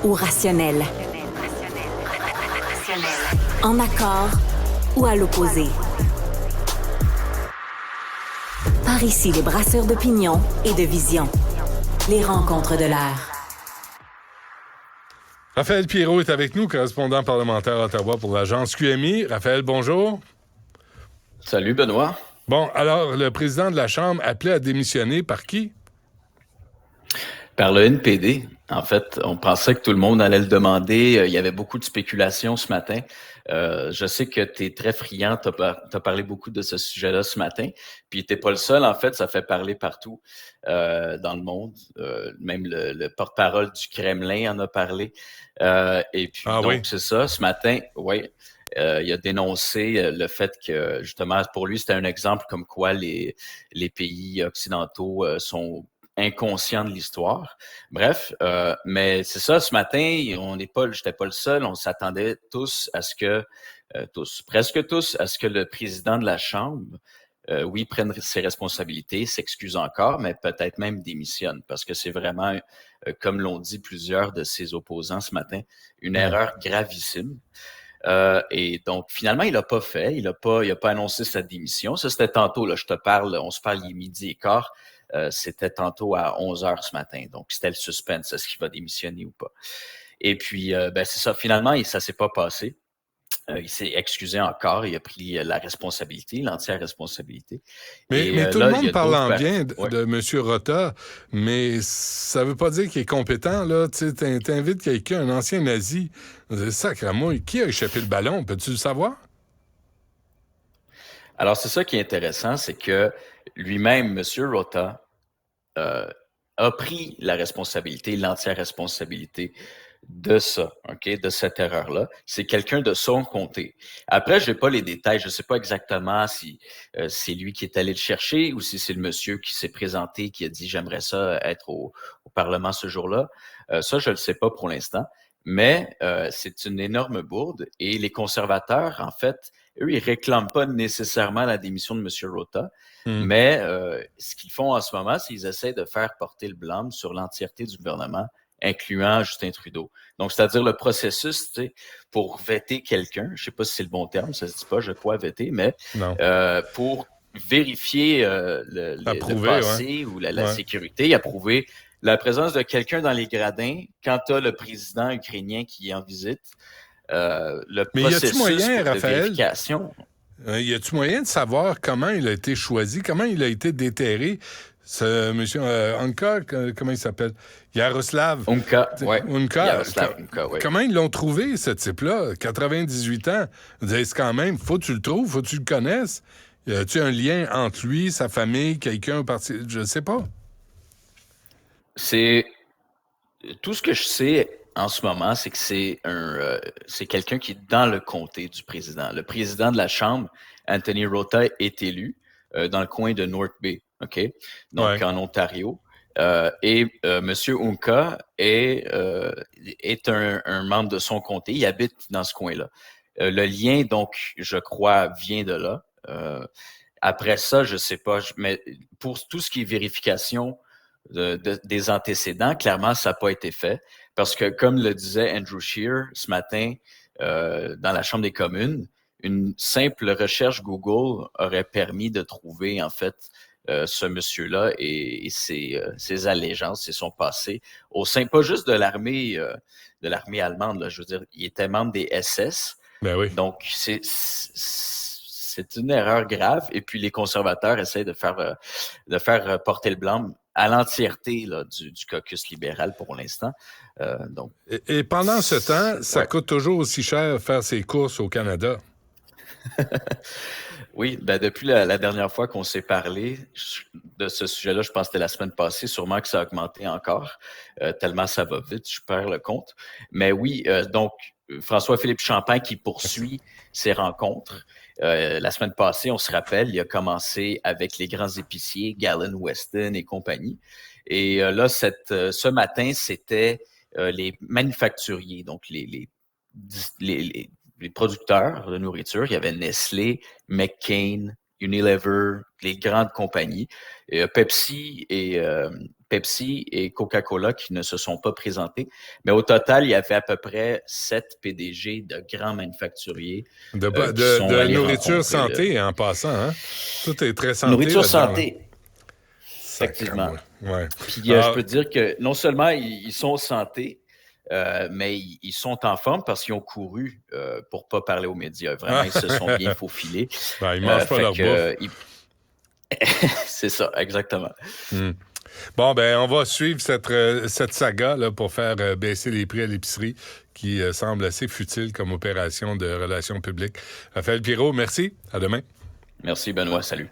ou rationnel. En accord ou à l'opposé. Par ici, les brasseurs d'opinion et de vision. Les rencontres de l'air. Raphaël Pierrot est avec nous, correspondant parlementaire à Ottawa pour l'agence QMI. Raphaël, bonjour. Salut, Benoît. Bon, alors, le président de la Chambre appelé à démissionner par qui? Par le NPD. En fait, on pensait que tout le monde allait le demander. Il y avait beaucoup de spéculations ce matin. Je sais que tu es très friand. Tu as parlé beaucoup de ce sujet-là ce matin. Puis tu n'es pas le seul. En fait, ça fait parler partout dans le monde. Même le porte-parole du Kremlin en a parlé. Et puis, oui. C'est ça. Ce matin, oui. Il a dénoncé le fait que, justement, pour lui, c'était un exemple comme quoi les pays occidentaux sont inconscients de l'histoire. Bref, mais c'est ça, ce matin, j'étais pas le seul, on s'attendait tous à ce que, presque tous, à ce que le président de la Chambre, oui, prenne ses responsabilités, s'excuse encore, mais peut-être même démissionne, parce que c'est vraiment, comme l'ont dit plusieurs de ses opposants ce matin, une erreur gravissime. Et donc, finalement, il l'a pas fait. Il a pas annoncé sa démission. Ça, c'était tantôt, là, on se parle, il est midi et quart. C'était tantôt à 11h ce matin. Donc, c'était le suspense. Est-ce qu'il va démissionner ou pas? Et puis, c'est ça. Finalement, ça s'est pas passé. Il s'est excusé encore. Il a pris la responsabilité, l'entière responsabilité. Mais tout le monde parle en bien de M. Rota, mais ça veut pas dire qu'il est compétent, là. Tu sais, t'invites quelqu'un, un ancien nazi. Sacramouille, qui a échappé le ballon? Peux-tu le savoir? Alors, c'est ça qui est intéressant, c'est que lui-même, M. Rota, a pris la responsabilité, l'entière responsabilité de ça, OK, de cette erreur-là. C'est quelqu'un de son comté. Après, je n'ai pas les détails. Je ne sais pas exactement si c'est lui qui est allé le chercher ou si c'est le monsieur qui s'est présenté, qui a dit « j'aimerais ça être au Parlement ce jour-là ». Ça, je ne le sais pas pour l'instant. Mais c'est une énorme bourde. Et les conservateurs, en fait, eux, ils réclament pas nécessairement la démission de M. Rota. Mais ce qu'ils font en ce moment, c'est qu'ils essaient de faire porter le blâme sur l'entièreté du gouvernement, incluant Justin Trudeau. Donc, c'est-à-dire le processus, tu sais, pour vetter quelqu'un, je sais pas si c'est le bon terme, ça se dit pas, je crois, vetter, mais pour vérifier le passé ou la sécurité, approuver la présence de quelqu'un dans les gradins quand tu as le président ukrainien qui est en visite. Le processus de vérification. Y a-tu moyen de savoir comment il a été choisi, comment il a été déterré? Ce monsieur Unka, comment il s'appelle? Yaroslav. Unka, oui. Yaroslav Unka, oui. Comment ils l'ont trouvé, ce type-là? 98 ans. C'est quand même, faut que tu le trouves, faut que tu le connaisses. Y a-tu un lien entre lui, sa famille, quelqu'un parti? Je sais pas. C'est tout ce que je sais en ce moment, c'est que c'est quelqu'un qui est dans le comté du président. Le président de la Chambre, Anthony Rota, est élu dans le coin de North Bay, OK? Donc, en Ontario. Et M. Unka est un membre de son comté. Il habite dans ce coin-là. Le lien, donc, je crois, vient de là. Après ça, je sais pas. Mais pour tout ce qui est vérification des antécédents, clairement, ça n'a pas été fait. Parce que, comme le disait Andrew Scheer ce matin dans la Chambre des communes, une simple recherche Google aurait permis de trouver, en fait, ce monsieur-là et ses allégeances et son passé au sein, pas juste de l'armée allemande, là, je veux dire, il était membre des SS. Ben oui. Donc, c'est une erreur grave. Et puis, les conservateurs essaient de faire porter le blâme à l'entièreté là, du caucus libéral pour l'instant. Donc, et pendant ce temps, ça coûte toujours aussi cher faire ses courses au Canada. Oui, depuis la dernière fois qu'on s'est parlé de ce sujet-là, je pense que c'était la semaine passée, sûrement que ça a augmenté encore, tellement ça va vite, je perds le compte. Mais oui, donc, François-Philippe Champagne qui poursuit ses rencontres. La semaine passée, on se rappelle, il a commencé avec les grands épiciers, Galen Weston et compagnie. Et là, ce matin, c'était les manufacturiers, donc les producteurs de nourriture. Il y avait Nestlé, McCain, Unilever, les grandes compagnies. Pepsi et Pepsi et Coca-Cola qui ne se sont pas présentés. Mais au total, il y avait à peu près 7 PDG de grands manufacturiers. De nourriture santé, en passant. Hein? Tout est très santé. Nourriture santé. Là. Effectivement. Ouais. Puis je peux te dire que non seulement ils sont santé, mais ils sont en forme parce qu'ils ont couru pour ne pas parler aux médias. Vraiment, ils se sont bien faufilés. Ben, ils ne mangent pas leur bouffe. C'est ça, exactement. Bon, ben on va suivre cette saga là, pour faire baisser les prix à l'épicerie qui semble assez futile comme opération de relations publiques. Raphaël Pirot, merci. À demain. Merci, Benoît. Salut.